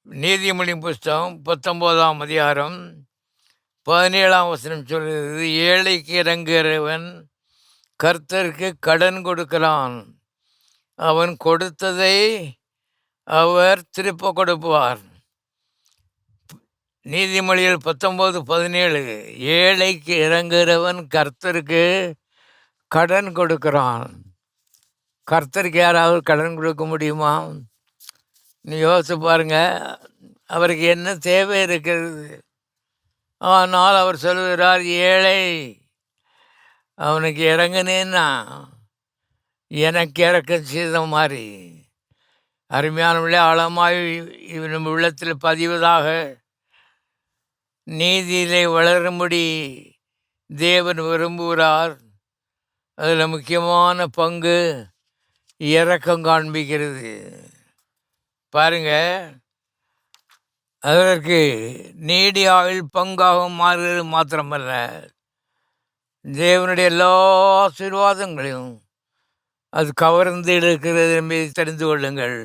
நீதிமொழி புஸ்தகம் 19ஆம் அதிகாரம் 17ஆம் வசனம் சொல்கிறது, ஏழைக்கு இறங்குகிறவன் கர்த்தருக்கு கடன் கொடுக்கிறான், அவன் கொடுத்ததை அவர் திருப்ப கொடுப்பார். நீதிமொழிகள் 19:17, ஏழைக்கு இறங்குகிறவன் கர்த்தருக்கு கடன் கொடுக்கிறான். கர்த்தருக்கு யாராவது கடன் கொடுக்க முடியுமா? நீ யோசிச்சு பாருங்க, அவருக்கு என்ன தேவை இருக்கிறது? ஆனால் அவர் சொல்கிறார், ஏழை அவனுக்கு இறங்குனேன்னா எனக்கு இறக்கம் செய்த மாதிரி. அருமையானவர்களே, ஆழமாய் நம்ம உள்ளத்தில் பதிவதாக நீதியிலே வளரும்படி தேவன் விரும்புகிறார். அதில் முக்கியமான பங்கு இரக்கம் காண்பிக்கிறது. பாருங்க, அதற்கு நீடி ஆயுள் பங்காக மாறுகிறது மாத்திரமல்ல, தேவனுடைய எல்லா ஆசீர்வாதங்களையும் அது கவர்ந்து எடுக்கிறது என்பதை தெரிந்து கொள்ளுங்கள்.